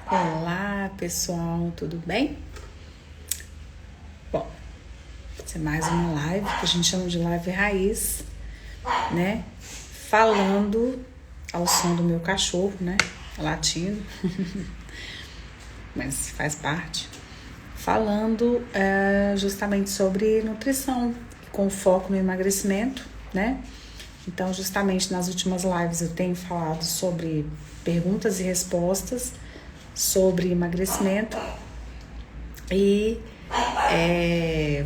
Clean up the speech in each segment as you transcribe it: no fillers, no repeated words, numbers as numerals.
Olá pessoal, tudo bem? Bom, essa é mais uma live que a gente chama de live raiz, né? Falando ao som do meu cachorro, né? Latindo, mas faz parte. Falando justamente sobre nutrição, com foco no emagrecimento, né? Então, justamente nas últimas lives eu tenho falado sobre perguntas e respostas sobre emagrecimento e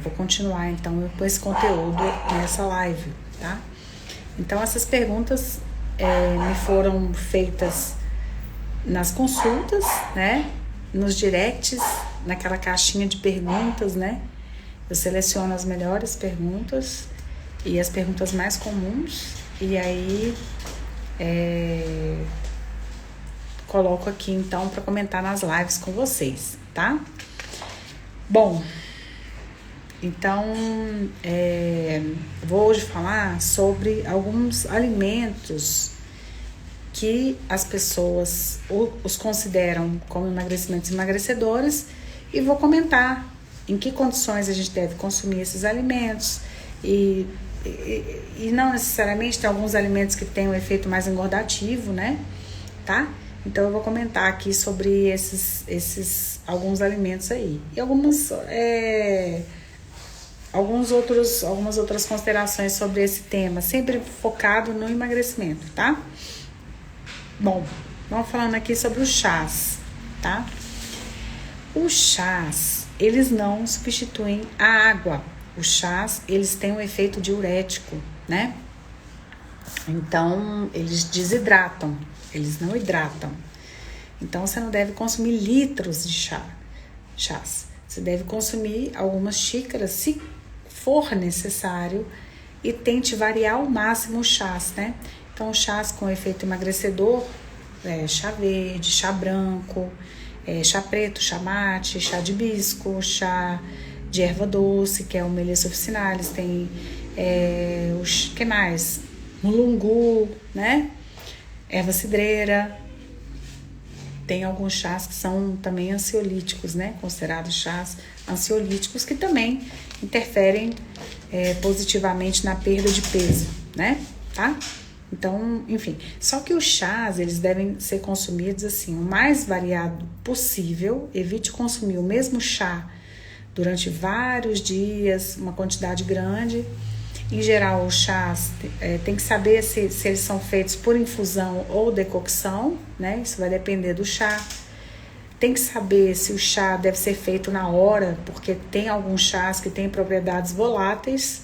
vou continuar então com esse conteúdo nessa live, tá? Então essas perguntas me foram feitas nas consultas, né? Nos directs, naquela caixinha de perguntas, né? Eu seleciono as melhores perguntas e as perguntas mais comuns e aí coloco aqui então para comentar nas lives com vocês, tá? Bom, então vou hoje falar sobre alguns alimentos que as pessoas os consideram como emagrecedores e vou comentar em que condições a gente deve consumir esses alimentos e não necessariamente tem alguns alimentos que têm um efeito mais engordativo, né? Tá? Então eu vou comentar aqui sobre esses alguns alimentos aí. E algumas outras considerações sobre esse tema, sempre focado no emagrecimento, tá? Bom, vamos falando aqui sobre os chás, tá? Os chás, eles não substituem a água. Os chás, eles têm um efeito diurético, né? Então, eles desidratam. Eles não hidratam. Então, você não deve consumir litros de chás. Você deve consumir algumas xícaras, se for necessário, e tente variar ao máximo os chás, né? Então, chás com efeito emagrecedor, chá verde, chá branco, chá preto, chá mate, chá de hibisco, chá de erva doce, que é o Melissa officinalis, tem que mais? Mulungu, né? Erva cidreira, tem alguns chás que são também ansiolíticos, né? Considerados chás ansiolíticos que também interferem positivamente na perda de peso, né? Tá? Então, enfim, só que os chás, eles devem ser consumidos assim, o mais variado possível. Evite consumir o mesmo chá durante vários dias, uma quantidade grande. Em geral, os chás tem que saber se eles são feitos por infusão ou decocção, né? Isso vai depender do chá. Tem que saber se o chá deve ser feito na hora, porque tem alguns chás que têm propriedades voláteis.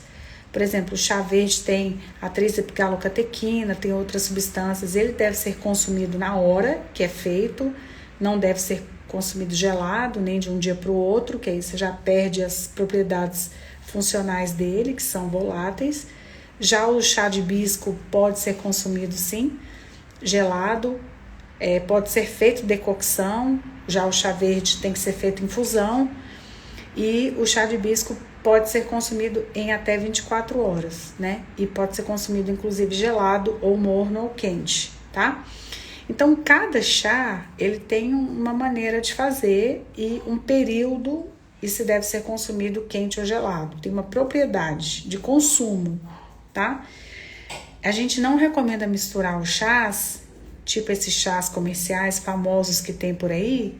Por exemplo, o chá verde tem a trizepgalocatequina, tem outras substâncias. Ele deve ser consumido na hora que é feito, não deve ser consumido gelado, nem de um dia para o outro, que aí você já perde as propriedades funcionais dele, que são voláteis. Já o chá de hibisco pode ser consumido sim, gelado, pode ser feito decocção. Já o chá verde tem que ser feito infusão e o chá de hibisco pode ser consumido em até 24 horas, né? E pode ser consumido inclusive gelado ou morno ou quente, tá? Então, cada chá, ele tem uma maneira de fazer e um período, e se deve ser consumido quente ou gelado. Tem uma propriedade de consumo, tá? A gente não recomenda misturar os chás, tipo esses chás comerciais famosos que tem por aí,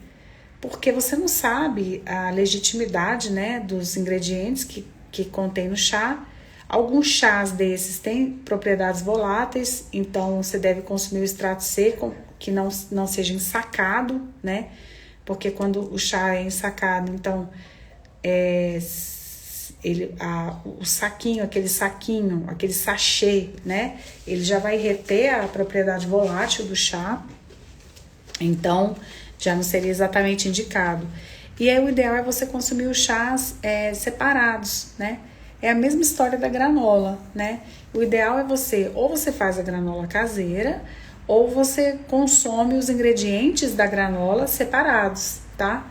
porque você não sabe a legitimidade, né, dos ingredientes que contém no chá. Alguns chás desses têm propriedades voláteis, então você deve consumir o extrato seco, que não seja ensacado, né? Porque quando o chá é ensacado, então o saquinho, aquele sachê, né? Ele já vai reter a propriedade volátil do chá, então já não seria exatamente indicado. E aí o ideal é você consumir os chás separados, né? É a mesma história da granola, né? O ideal é ou você faz a granola caseira, ou você consome os ingredientes da granola separados, tá?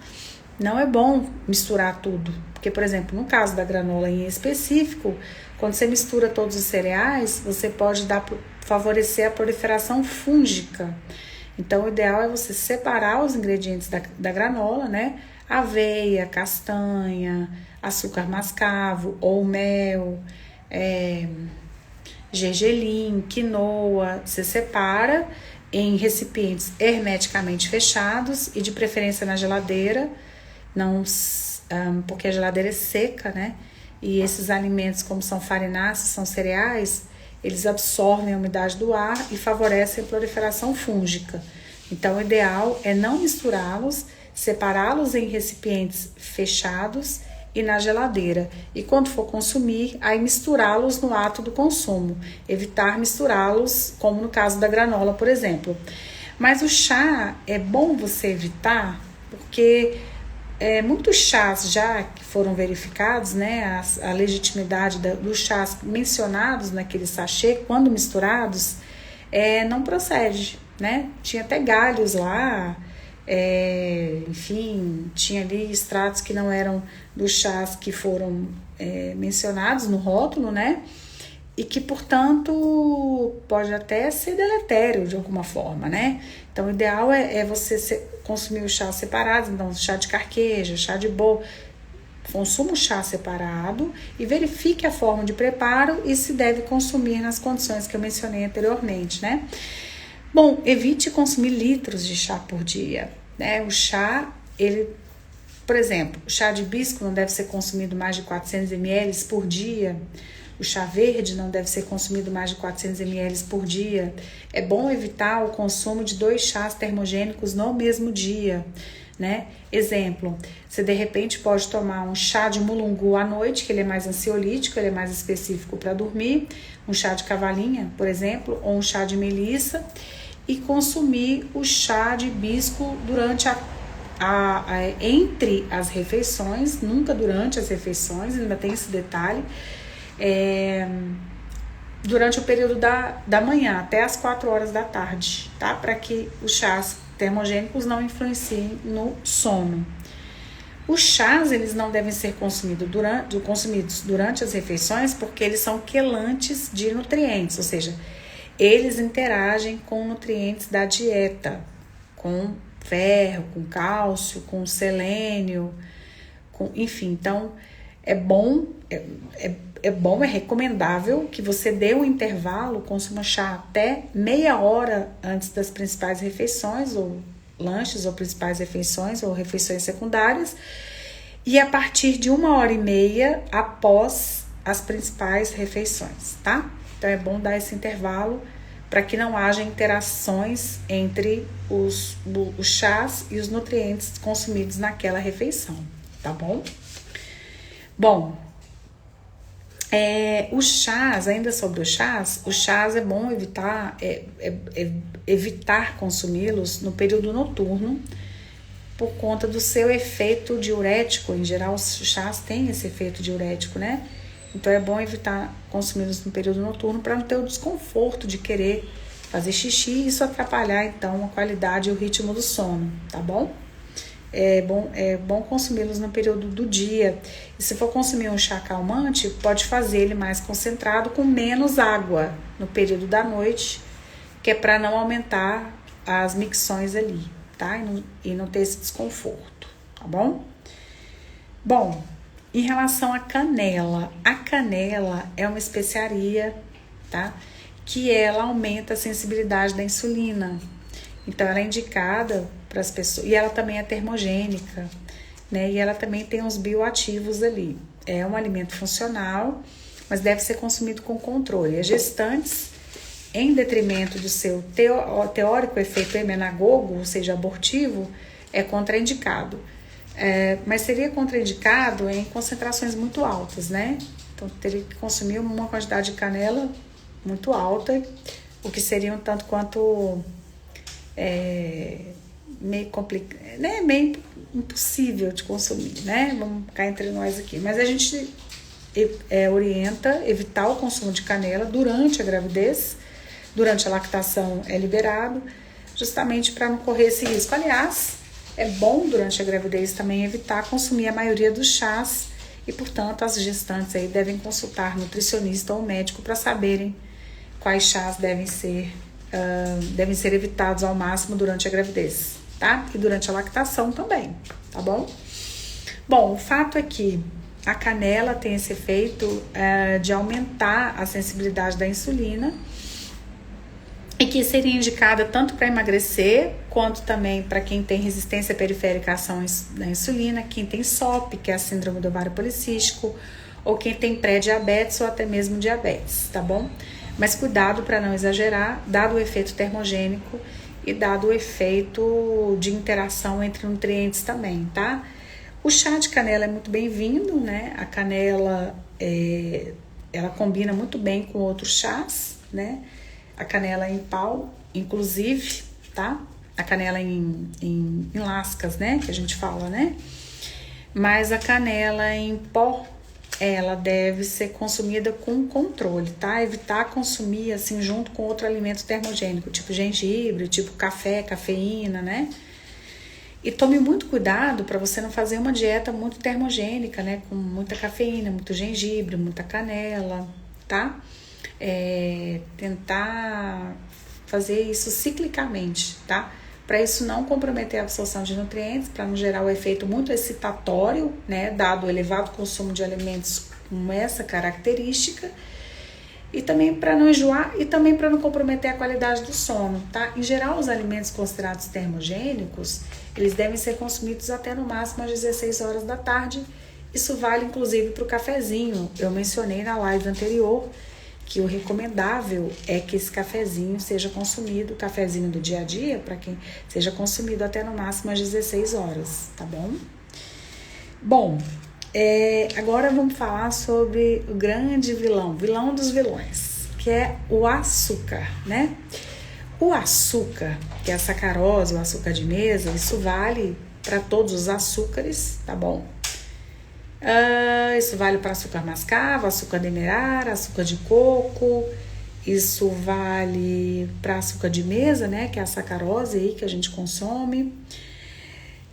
Não é bom misturar tudo, porque, por exemplo, no caso da granola em específico, quando você mistura todos os cereais, você pode favorecer a proliferação fúngica. Então, o ideal é você separar os ingredientes da granola, né? Aveia, castanha, açúcar mascavo ou mel, gergelim, quinoa. Você separa em recipientes hermeticamente fechados e de preferência na geladeira, não, porque a geladeira é seca, né? E esses alimentos, como são farináceos, são cereais, eles absorvem a umidade do ar e favorecem a proliferação fúngica. Então, o ideal é não misturá-los, separá-los em recipientes fechados e na geladeira. E quando for consumir, aí misturá-los no ato do consumo. Evitar misturá-los, como no caso da granola, por exemplo. Mas o chá é bom você evitar, porque muitos chás já que foram verificados, né, a legitimidade dos chás mencionados naquele sachê, quando misturados, não procede, né? Tinha até galhos lá, enfim, tinha ali extratos que não eram dos chás que foram mencionados no rótulo, né? E que, portanto, pode até ser deletério de alguma forma, né? Então, o ideal é você consumir os chás separados, então, chá de carqueja, chá de boldo. Consuma o chá separado e verifique a forma de preparo e se deve consumir nas condições que eu mencionei anteriormente, né? Bom, evite consumir litros de chá por dia, né? O chá, por exemplo, o chá de hibisco não deve ser consumido mais de 400 ml por dia. O chá verde não deve ser consumido mais de 400 ml por dia. É bom evitar o consumo de 2 chás termogênicos no mesmo dia, né? Exemplo, você de repente pode tomar um chá de mulungu à noite, que ele é mais ansiolítico, ele é mais específico para dormir, um chá de cavalinha, por exemplo, ou um chá de melissa, e consumir o chá de hibisco durante entre as refeições, nunca durante as refeições, ainda tem esse detalhe, durante o período da manhã, até as 4 horas da tarde, tá? Para que os chás termogênicos não influenciem no sono. Os chás, eles não devem ser consumidos durante as refeições, porque eles são quelantes de nutrientes, ou seja, eles interagem com nutrientes da dieta, com ferro, com cálcio, com selênio, enfim, então é recomendável que você dê um intervalo, consuma chá até meia hora antes das principais refeições, ou lanches, ou principais refeições, ou refeições secundárias, e a partir de 1h30 após as principais refeições, tá? Então é bom dar esse intervalo para que não haja interações entre os chás e os nutrientes consumidos naquela refeição, tá bom? Bom, os chás, ainda sobre os chás é bom evitar consumi-los no período noturno por conta do seu efeito diurético. Em geral, os chás têm esse efeito diurético, né? Então é bom evitar consumi-los no período noturno para não ter o desconforto de querer fazer xixi e isso atrapalhar então a qualidade e o ritmo do sono, tá bom? É bom consumi-los no período do dia. E se for consumir um chá calmante, pode fazer ele mais concentrado com menos água no período da noite, que é para não aumentar as micções ali, tá? E não ter esse desconforto, tá bom? Bom, em relação à canela, a canela é uma especiaria, tá? Que ela aumenta a sensibilidade da insulina. Então, ela é indicada para as pessoas, e ela também é termogênica, né? E ela também tem uns bioativos ali. É um alimento funcional, mas deve ser consumido com controle. As gestantes, em detrimento do seu teórico efeito emenagogo, ou seja, abortivo, é contraindicado. Mas seria contraindicado em concentrações muito altas, né? Então, teria que consumir uma quantidade de canela muito alta, o que seria um tanto quanto meio complicado, né? Meio impossível de consumir, né? Vamos ficar entre nós aqui. Mas a gente orienta evitar o consumo de canela durante a gravidez, durante a lactação é liberado, justamente para não correr esse risco. Aliás, é bom durante a gravidez também evitar consumir a maioria dos chás e, portanto, as gestantes aí devem consultar nutricionista ou médico para saberem quais chás devem ser devem ser evitados ao máximo durante a gravidez, tá? E durante a lactação também, tá bom? Bom, o fato é que a canela tem esse efeito de aumentar a sensibilidade da insulina e que seria indicada tanto para emagrecer quanto também para quem tem resistência periférica à ação da insulina, quem tem SOP, que é a síndrome do ovário policístico, ou quem tem pré-diabetes ou até mesmo diabetes, tá bom? Mas cuidado para não exagerar, dado o efeito termogênico e dado o efeito de interação entre nutrientes também, tá? O chá de canela é muito bem-vindo, né? A canela, ela combina muito bem com outros chás, né? A canela em pau, inclusive, tá? A canela em lascas, né? Que a gente fala, né? Mas a canela em pó, ela deve ser consumida com controle, tá? Evitar consumir, assim, junto com outro alimento termogênico, tipo gengibre, tipo café, cafeína, né? E tome muito cuidado para você não fazer uma dieta muito termogênica, né? Com muita cafeína, muito gengibre, muita canela, tá? Tentar fazer isso ciclicamente, tá? Para isso não comprometer a absorção de nutrientes, para não gerar o efeito muito excitatório, né? Dado o elevado consumo de alimentos com essa característica. E também para não enjoar e também para não comprometer a qualidade do sono, tá? Em geral, os alimentos considerados termogênicos, eles devem ser consumidos até no máximo às 16 horas da tarde. Isso vale inclusive para o cafezinho. Eu mencionei na live anterior que o recomendável é que esse cafezinho seja consumido, o cafezinho do dia a dia, para quem seja consumido até no máximo às 16 horas, tá bom? Bom, agora vamos falar sobre o grande vilão dos vilões, que é o açúcar, né? O açúcar, que é a sacarose, o açúcar de mesa, isso vale para todos os açúcares, tá bom? Isso vale para açúcar mascavo, açúcar demerara, açúcar de coco, isso vale para açúcar de mesa, né? Que é a sacarose aí que a gente consome.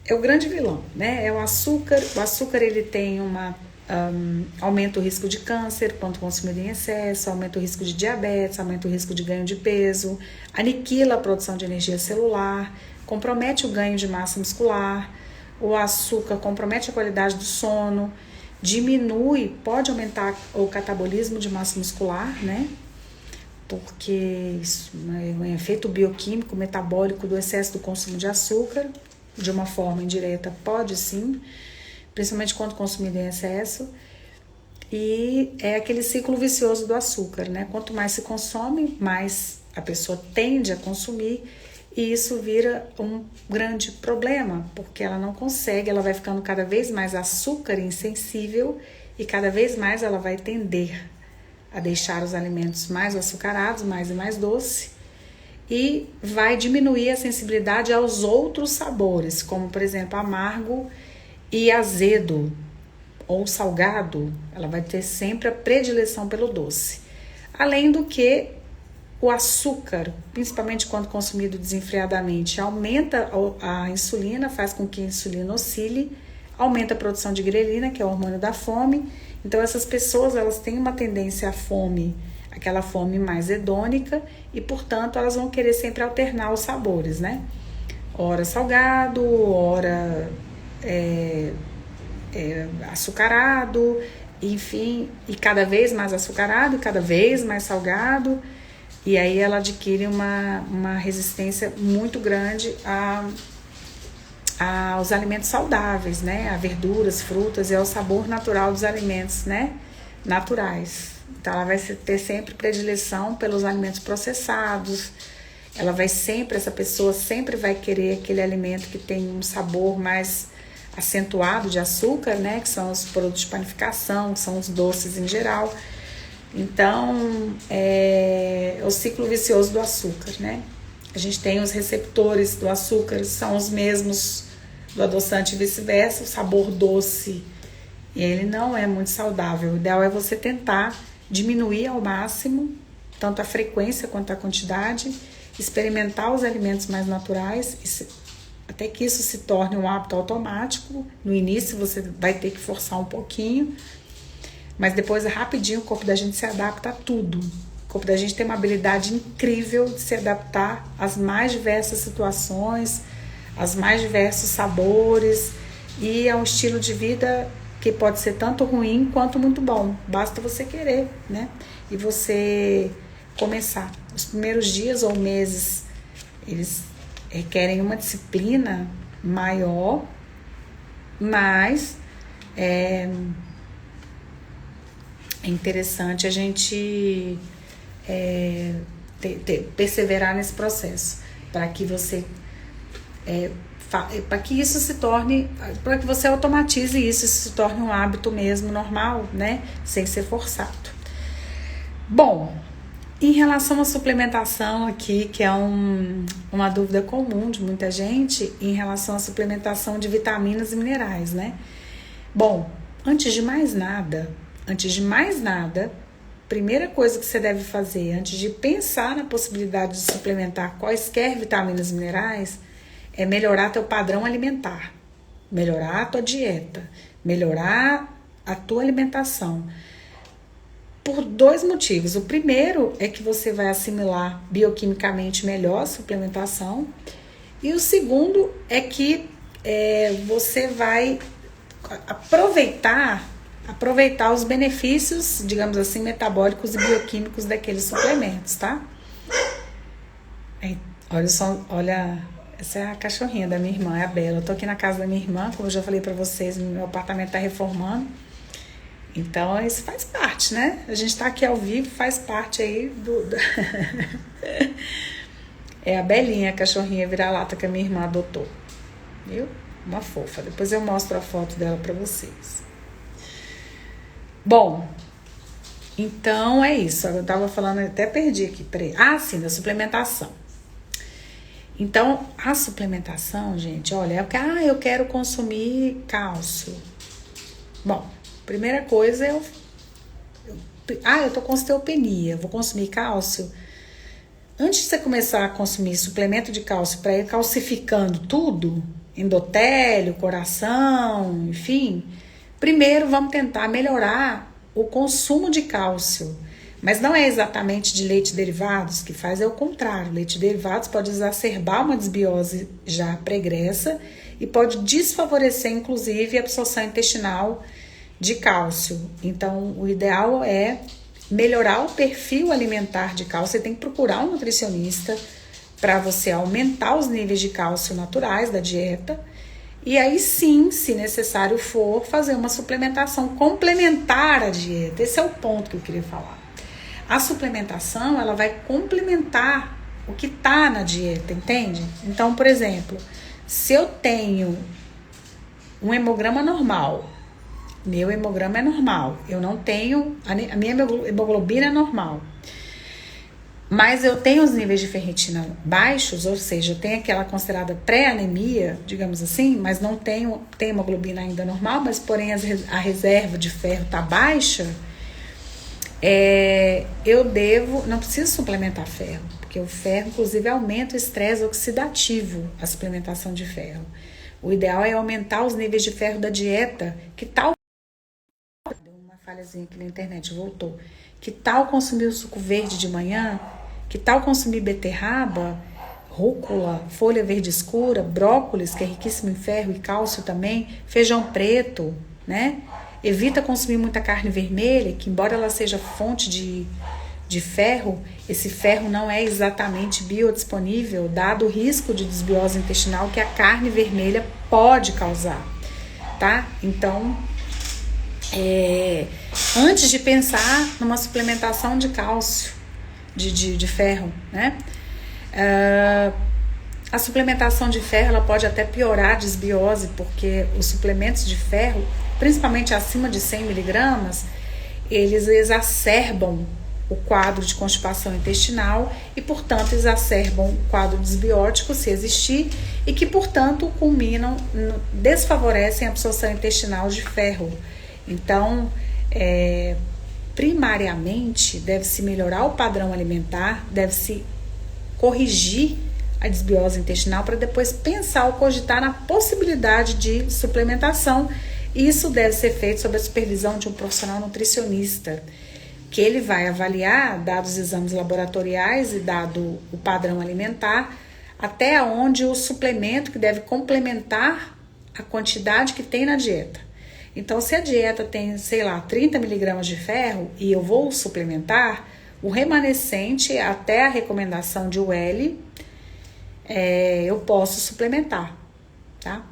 É o grande vilão, né? É o açúcar. O açúcar, ele tem aumenta o risco de câncer quando consumido em excesso, aumenta o risco de diabetes, aumenta o risco de ganho de peso, aniquila a produção de energia celular, compromete o ganho de massa muscular. O açúcar compromete a qualidade do sono, pode aumentar o catabolismo de massa muscular, né? Porque isso é um efeito bioquímico, metabólico do excesso do consumo de açúcar. De uma forma indireta, pode sim, principalmente quando consumido em excesso. E é aquele ciclo vicioso do açúcar, né? Quanto mais se consome, mais a pessoa tende a consumir, e isso vira um grande problema, porque ela não consegue, ela vai ficando cada vez mais açúcar insensível e cada vez mais ela vai tender a deixar os alimentos mais açucarados, mais e mais doce, e vai diminuir a sensibilidade aos outros sabores, como por exemplo amargo e azedo ou salgado. Ela vai ter sempre a predileção pelo doce. Além do que o açúcar, principalmente quando consumido desenfreadamente, aumenta a insulina, faz com que a insulina oscile, aumenta a produção de grelina, que é o hormônio da fome. Então essas pessoas, elas têm uma tendência à fome, aquela fome mais hedônica, e portanto elas vão querer sempre alternar os sabores, né? Ora salgado, ora açucarado, enfim, e cada vez mais açucarado, cada vez mais salgado, e aí ela adquire uma resistência muito grande aos alimentos saudáveis, né? A verduras, frutas e ao sabor natural dos alimentos, né? Naturais. Então ela vai ter sempre predileção pelos alimentos processados. Essa pessoa sempre vai querer aquele alimento que tem um sabor mais acentuado de açúcar, né? Que são os produtos de panificação, que são os doces em geral. Então é o ciclo vicioso do açúcar, né? A gente tem os receptores do açúcar, são os mesmos do adoçante e vice-versa, o sabor doce, e ele não é muito saudável. O ideal é você tentar diminuir ao máximo, tanto a frequência quanto a quantidade, experimentar os alimentos mais naturais, até que isso se torne um hábito automático. No início você vai ter que forçar um pouquinho, mas depois rapidinho o corpo da gente se adapta a tudo. corpo da gente tem uma habilidade incrível de se adaptar às mais diversas situações, aos mais diversos sabores e a um estilo de vida que pode ser tanto ruim quanto muito bom. Basta você querer, né? E você começar. Os primeiros dias ou meses, eles requerem uma disciplina maior, mas é interessante a gente perseverar nesse processo para que você para que isso se torne, para que você automatize isso, se torne um hábito mesmo normal, né? Sem ser forçado. Bom, em relação à suplementação aqui, que é uma dúvida comum de muita gente, em relação à suplementação de vitaminas e minerais, né? Bom, antes de mais nada, primeira coisa que você deve fazer, antes de pensar na possibilidade de suplementar quaisquer vitaminas e minerais, é melhorar teu padrão alimentar, melhorar a tua dieta, melhorar a tua alimentação. Por 2 motivos. O primeiro é que você vai assimilar bioquimicamente melhor a suplementação. E o segundo é que você vai aproveitar os benefícios, digamos assim, metabólicos e bioquímicos daqueles suplementos, tá? Olha só, essa é a cachorrinha da minha irmã, é a Bela. Eu tô aqui na casa da minha irmã, como eu já falei pra vocês, meu apartamento tá reformando. Então, isso faz parte, né? A gente tá aqui ao vivo, faz parte aí É a Belinha, a cachorrinha vira-lata que a minha irmã adotou. Viu? Uma fofa. Depois eu mostro a foto dela pra vocês. Bom, então é isso. Eu tava falando, até perdi aqui. Peraí. Sim, da suplementação. Então, a suplementação, gente, olha, eu quero consumir cálcio. Bom, primeira coisa eu tô com osteopenia, vou consumir cálcio. Antes de você começar a consumir suplemento de cálcio para ir calcificando tudo, endotélio, coração, enfim, primeiro vamos tentar melhorar o consumo de cálcio. Mas não é exatamente de leite derivados que faz, é o contrário. Leite derivados pode exacerbar uma desbiose já pregressa e pode desfavorecer, inclusive, a absorção intestinal de cálcio. Então, o ideal é melhorar o perfil alimentar de cálcio. Você tem que procurar um nutricionista para você aumentar os níveis de cálcio naturais da dieta. E aí sim, se necessário for, fazer uma suplementação complementar à dieta. Esse é o ponto que eu queria falar. A suplementação, ela vai complementar o que está na dieta, entende? Então, por exemplo, se eu tenho um hemograma normal, meu hemograma é normal, eu não tenho, a minha hemoglobina é normal, mas eu tenho os níveis de ferritina baixos, ou seja, eu tenho aquela considerada pré-anemia, digamos assim, mas não tenho hemoglobina ainda normal, mas porém a reserva de ferro está baixa, não preciso suplementar ferro, porque o ferro, inclusive, aumenta o estresse oxidativo, a suplementação de ferro. O ideal é aumentar os níveis de ferro da dieta. Que tal... Deu uma falhazinha aqui na internet, voltou. Que tal consumir o suco verde de manhã? Que tal consumir beterraba, rúcula, folha verde escura, brócolis, que é riquíssimo em ferro e cálcio também, feijão preto, né? Evita consumir muita carne vermelha, que embora ela seja fonte de ferro, esse ferro não é exatamente biodisponível, dado o risco de desbiose intestinal que a carne vermelha pode causar, tá? Então, antes de pensar numa suplementação de cálcio, de ferro, né? A suplementação de ferro, ela pode até piorar a desbiose, porque os suplementos de ferro, principalmente acima de 100 miligramas, eles exacerbam o quadro de constipação intestinal e, portanto, exacerbam o quadro desbiótico, se existir, e que, portanto, desfavorecem a absorção intestinal de ferro. Então, primariamente, deve-se melhorar o padrão alimentar, deve-se corrigir a desbiose intestinal para depois pensar ou cogitar na possibilidade de suplementação. Isso deve ser feito sob a supervisão de um profissional nutricionista, que ele vai avaliar, dados os exames laboratoriais e dado o padrão alimentar, até onde o suplemento que deve complementar a quantidade que tem na dieta. Então, se a dieta tem, sei lá, 30 miligramas de ferro e eu vou suplementar, o remanescente até a recomendação de UL, eu posso suplementar, tá?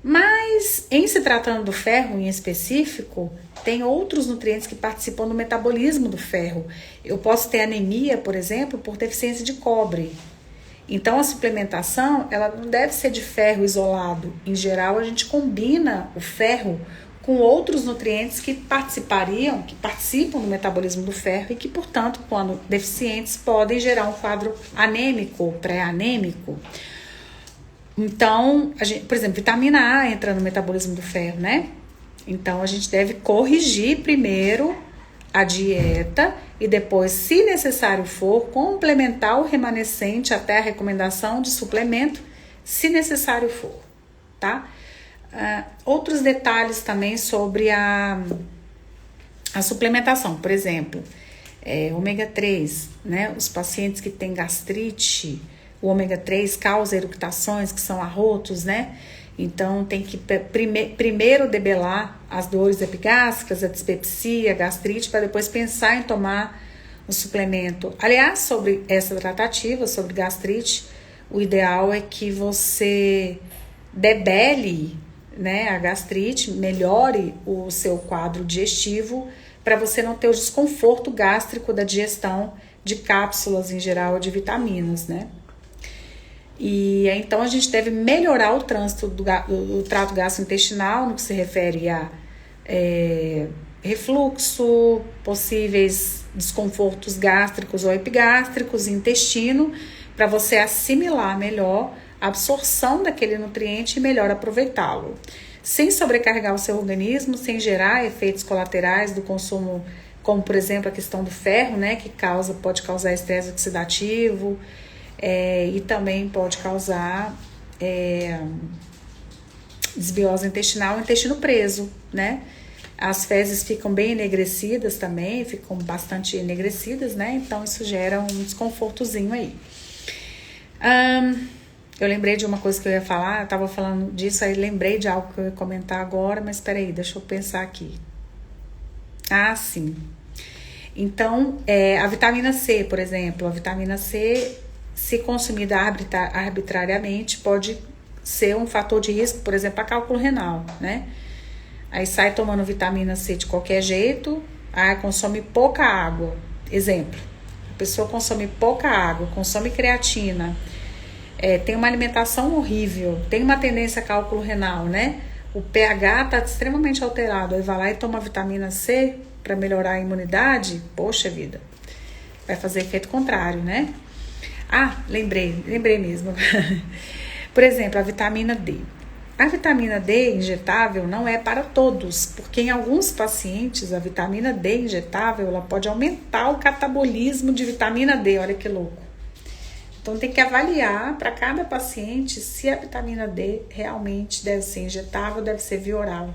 Mas, em se tratando do ferro em específico, tem outros nutrientes que participam do metabolismo do ferro. Eu posso ter anemia, por exemplo, por deficiência de cobre. Então, a suplementação, ela não deve ser de ferro isolado. Em geral, a gente combina o ferro com outros nutrientes que participam do metabolismo do ferro e que, portanto, quando deficientes, podem gerar um quadro anêmico ou pré-anêmico. Então, por exemplo, vitamina A entra no metabolismo do ferro, né? Então, a gente deve corrigir primeiro a dieta e depois, se necessário for, complementar o remanescente até a recomendação de suplemento, se necessário for, tá? Outros detalhes também sobre a suplementação, por exemplo, ômega 3, né? Os pacientes que têm gastrite, o ômega 3 causa eructações, que são arrotos, né? Então, tem que primeiro debelar as dores epigástricas, a dispepsia, a gastrite, para depois pensar em tomar o suplemento. Aliás, sobre essa tratativa, sobre gastrite, o ideal é que você debele, né, a gastrite, melhore o seu quadro digestivo, para você não ter o desconforto gástrico da digestão de cápsulas, em geral, de vitaminas, né? E então a gente deve melhorar o trânsito do trato gastrointestinal no que se refere a refluxo, possíveis desconfortos gástricos ou epigástricos, intestino, para você assimilar melhor a absorção daquele nutriente e melhor aproveitá-lo, sem sobrecarregar o seu organismo, sem gerar efeitos colaterais do consumo, como por exemplo a questão do ferro, né, que pode causar estresse oxidativo, e também pode causar desbiose intestinal, intestino preso, né? As fezes ficam bem enegrecidas também, ficam bastante enegrecidas, né? Então isso gera um desconfortozinho aí. Eu lembrei de uma coisa que eu ia falar, eu tava falando disso, aí lembrei de algo que eu ia comentar agora, mas peraí, deixa eu pensar aqui. Ah, sim. Então, a vitamina C, por exemplo, a vitamina C, se consumida arbitrariamente, pode ser um fator de risco, por exemplo, a cálculo renal, né? Aí sai tomando vitamina C de qualquer jeito, consome pouca água. Exemplo, a pessoa consome pouca água, consome creatina, tem uma alimentação horrível, tem uma tendência a cálculo renal, né? O pH está extremamente alterado, aí vai lá e toma vitamina C para melhorar a imunidade, poxa vida, vai fazer efeito contrário, né? Lembrei mesmo. Por exemplo, a vitamina D. A vitamina D injetável não é para todos, porque em alguns pacientes a vitamina D injetável ela pode aumentar o catabolismo de vitamina D, olha que louco. Então tem que avaliar para cada paciente se a vitamina D realmente deve ser injetável, deve ser via oral.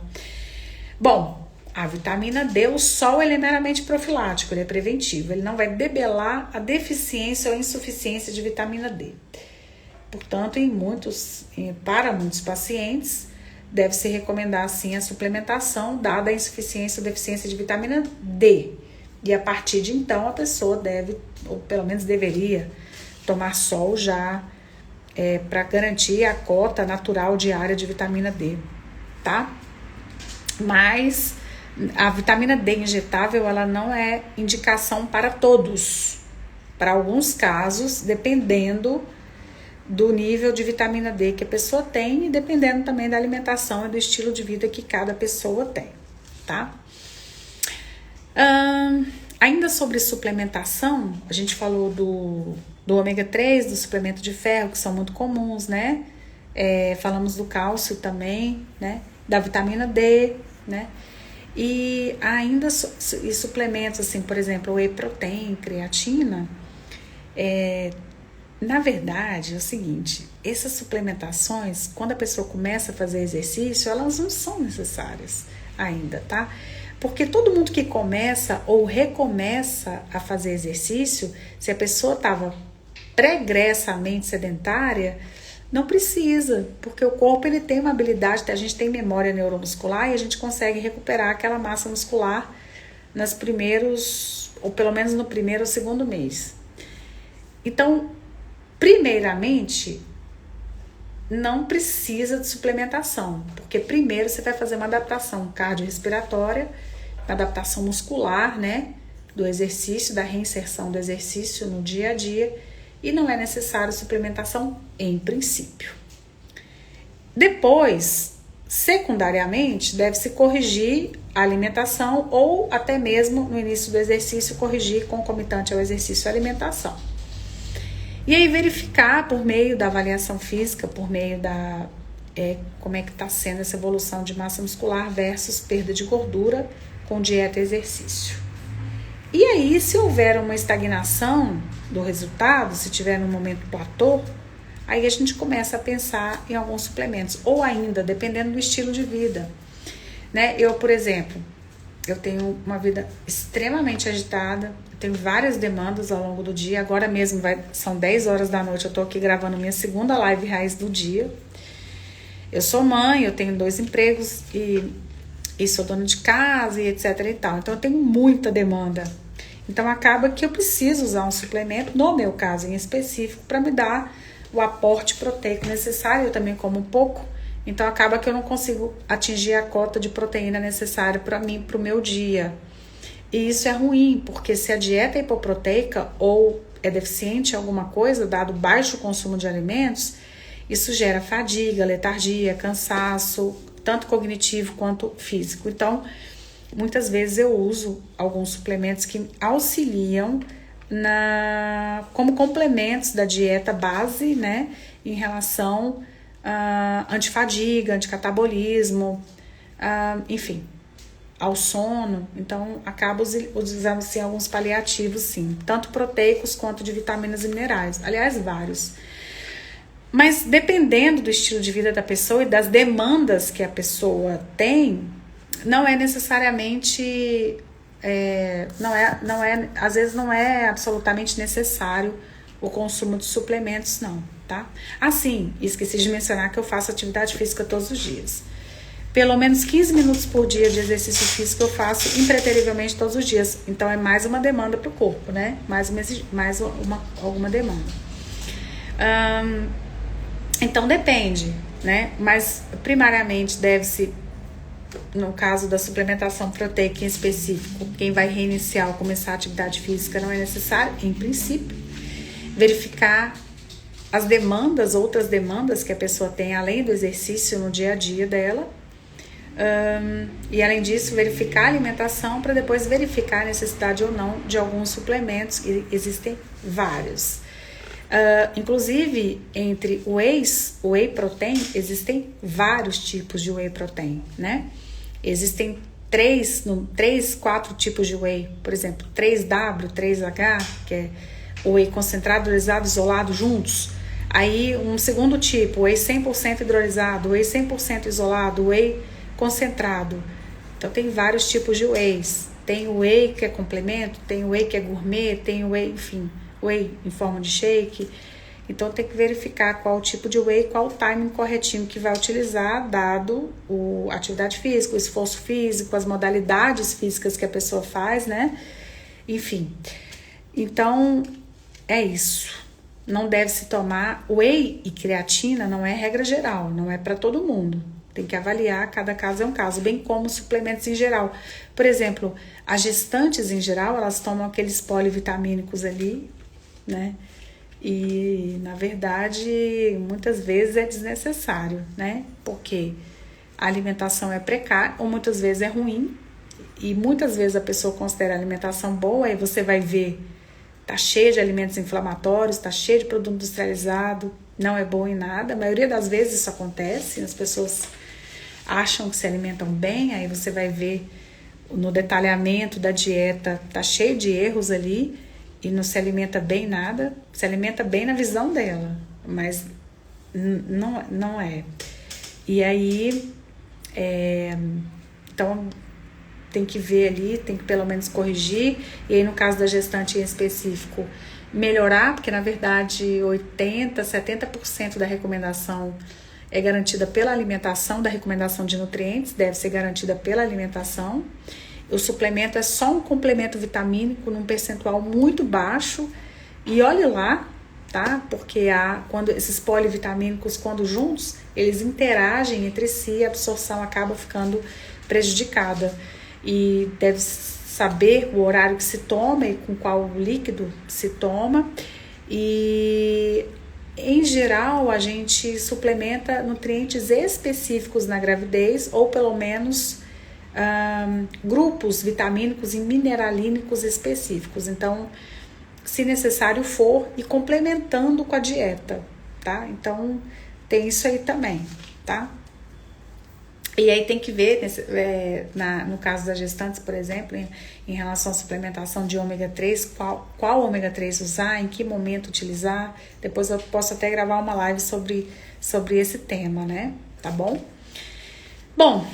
Bom, a vitamina D, o sol, ele é meramente profilático, ele é preventivo, ele não vai debelar a deficiência ou insuficiência de vitamina D. Portanto, para muitos pacientes, deve-se recomendar sim a suplementação, dada a insuficiência ou deficiência de vitamina D. E a partir de então, a pessoa deve, ou pelo menos deveria, tomar sol já para garantir a cota natural diária de vitamina D, tá? Mas a vitamina D injetável, ela não é indicação para todos. Para alguns casos, dependendo do nível de vitamina D que a pessoa tem e dependendo também da alimentação e do estilo de vida que cada pessoa tem, tá? Ainda sobre suplementação, a gente falou do ômega 3, do suplemento de ferro, que são muito comuns, né? Falamos do cálcio também, né? Da vitamina D, né? E ainda suplementos, assim, por exemplo, o whey protein, creatina, na verdade é o seguinte, essas suplementações, quando a pessoa começa a fazer exercício, elas não são necessárias ainda, tá? Porque todo mundo que começa ou recomeça a fazer exercício, se a pessoa estava pregressamente sedentária, não precisa, porque o corpo ele tem uma habilidade, a gente tem memória neuromuscular e a gente consegue recuperar aquela massa muscular nos primeiros, ou pelo menos no primeiro ou segundo mês. Então, primeiramente, não precisa de suplementação, porque primeiro você vai fazer uma adaptação cardiorrespiratória, uma adaptação muscular, né, do exercício, da reinserção do exercício no dia a dia, e não é necessário suplementação em princípio. Depois, secundariamente, deve-se corrigir a alimentação ou até mesmo no início do exercício corrigir concomitante ao exercício a alimentação. E aí verificar por meio da avaliação física, por meio da como é que está sendo essa evolução de massa muscular versus perda de gordura com dieta e exercício. E aí, se houver uma estagnação do resultado, se tiver um momento platô, aí a gente começa a pensar em alguns suplementos, ou ainda, dependendo do estilo de vida, né? Eu, por exemplo, eu tenho uma vida extremamente agitada, eu tenho várias demandas ao longo do dia, agora mesmo são 10 horas da noite, eu tô aqui gravando minha segunda live raiz do dia. Eu sou mãe, eu tenho 2 empregos e sou dona de casa e etc e tal, então eu tenho muita demanda. Então acaba que eu preciso usar um suplemento, no meu caso em específico, para me dar o aporte proteico necessário. Eu também como um pouco, então acaba que eu não consigo atingir a cota de proteína necessária para mim, para o meu dia. E isso é ruim, porque se a dieta é hipoproteica ou é deficiente em alguma coisa, dado baixo consumo de alimentos, isso gera fadiga, letargia, cansaço, tanto cognitivo quanto físico. Então, muitas vezes eu uso alguns suplementos que auxiliam como complementos da dieta base, né, em relação a antifadiga, anticatabolismo, enfim, ao sono. Então, acabo usando assim, alguns paliativos, sim, tanto proteicos quanto de vitaminas e minerais, aliás, vários. Mas dependendo do estilo de vida da pessoa e das demandas que a pessoa tem, não é necessariamente, às vezes não é absolutamente necessário o consumo de suplementos, não, tá? Assim, esqueci de mencionar que eu faço atividade física todos os dias. Pelo menos 15 minutos por dia de exercício físico eu faço impreterivelmente todos os dias. Então é mais uma demanda para o corpo, né? Alguma demanda. Então depende, né? Mas primariamente deve-se, no caso da suplementação proteica em específico, quem vai reiniciar ou começar a atividade física não é necessário, em princípio, verificar as demandas, outras demandas que a pessoa tem além do exercício no dia a dia dela, e além disso verificar a alimentação para depois verificar a necessidade ou não de alguns suplementos, e existem vários. Inclusive, entre o whey protein, existem vários tipos de whey protein, né? Existem 4 tipos de whey, por exemplo, 3W, 3H, que é o whey concentrado, hidrolisado, isolado juntos. Aí um segundo tipo, whey 100% hidrolisado, whey 100% isolado, whey concentrado. Então tem vários tipos de wheys. Tem o whey que é complemento, tem o whey que é gourmet, tem o whey, enfim, whey em forma de shake. Então tem que verificar qual tipo de whey, qual o timing corretinho que vai utilizar, dado a atividade física, o esforço físico, as modalidades físicas que a pessoa faz, né? Enfim, então é isso. Não deve se tomar whey e creatina, não é regra geral, não é para todo mundo. Tem que avaliar, cada caso é um caso, bem como suplementos em geral. Por exemplo, as gestantes em geral, elas tomam aqueles polivitamínicos ali, né? E, na verdade, muitas vezes é desnecessário, né? Porque a alimentação é precária, ou muitas vezes é ruim, e muitas vezes a pessoa considera a alimentação boa, aí você vai ver, tá cheio de alimentos inflamatórios, tá cheio de produto industrializado, não é bom em nada. A maioria das vezes isso acontece, as pessoas acham que se alimentam bem, aí você vai ver no detalhamento da dieta, tá cheio de erros ali, e não se alimenta bem nada, se alimenta bem na visão dela, mas não é. E aí, então, tem que ver ali, tem que pelo menos corrigir, e aí no caso da gestante em específico, melhorar, porque na verdade 80%, 70% da recomendação é garantida pela alimentação, da recomendação de nutrientes, deve ser garantida pela alimentação. O suplemento é só um complemento vitamínico num percentual muito baixo, e olhe lá, tá? Porque quando esses polivitamínicos, quando juntos, eles interagem entre si, a absorção acaba ficando prejudicada. E deve saber o horário que se toma e com qual líquido se toma. E em geral a gente suplementa nutrientes específicos na gravidez, ou pelo menos grupos vitamínicos e mineralínicos específicos. Então, se necessário for, e complementando com a dieta, tá? Então, tem isso aí também, tá? E aí tem que ver, no caso das gestantes, por exemplo, em relação à suplementação de ômega 3, qual ômega 3 usar, em que momento utilizar. Depois eu posso até gravar uma live sobre esse tema, né? Tá bom? Bom,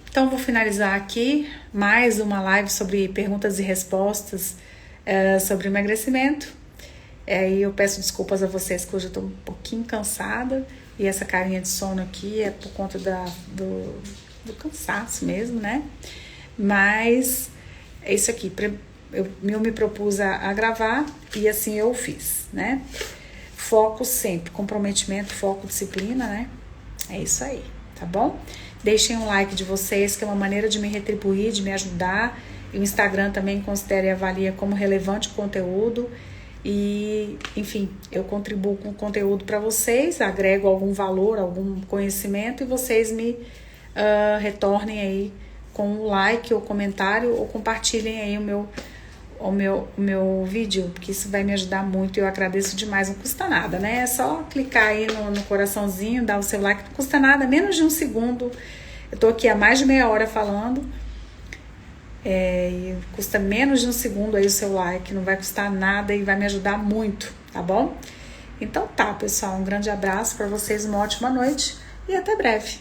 então vou finalizar aqui mais uma live sobre perguntas e respostas sobre emagrecimento. E eu peço desculpas a vocês que hoje eu tô um pouquinho cansada, e essa carinha de sono aqui é por conta do cansaço mesmo, né? Mas é isso aqui, eu me propus a gravar, e assim eu fiz, né? Foco sempre, comprometimento, foco, disciplina, né? É isso aí, tá bom? Deixem um like de vocês, que é uma maneira de me retribuir, de me ajudar. E o Instagram também considera e avalia como relevante o conteúdo. E, enfim, eu contribuo com o conteúdo para vocês, agrego algum valor, algum conhecimento, e vocês me retornem aí com um like ou comentário, ou compartilhem aí o meu vídeo, porque isso vai me ajudar muito, e eu agradeço demais. Não custa nada, né? É só clicar aí no coraçãozinho, dar o seu like, não custa nada, menos de um segundo. Eu tô aqui há mais de meia hora falando, e custa menos de um segundo aí o seu like, não vai custar nada e vai me ajudar muito, tá bom? Então tá, pessoal, um grande abraço para vocês, uma ótima noite e até breve.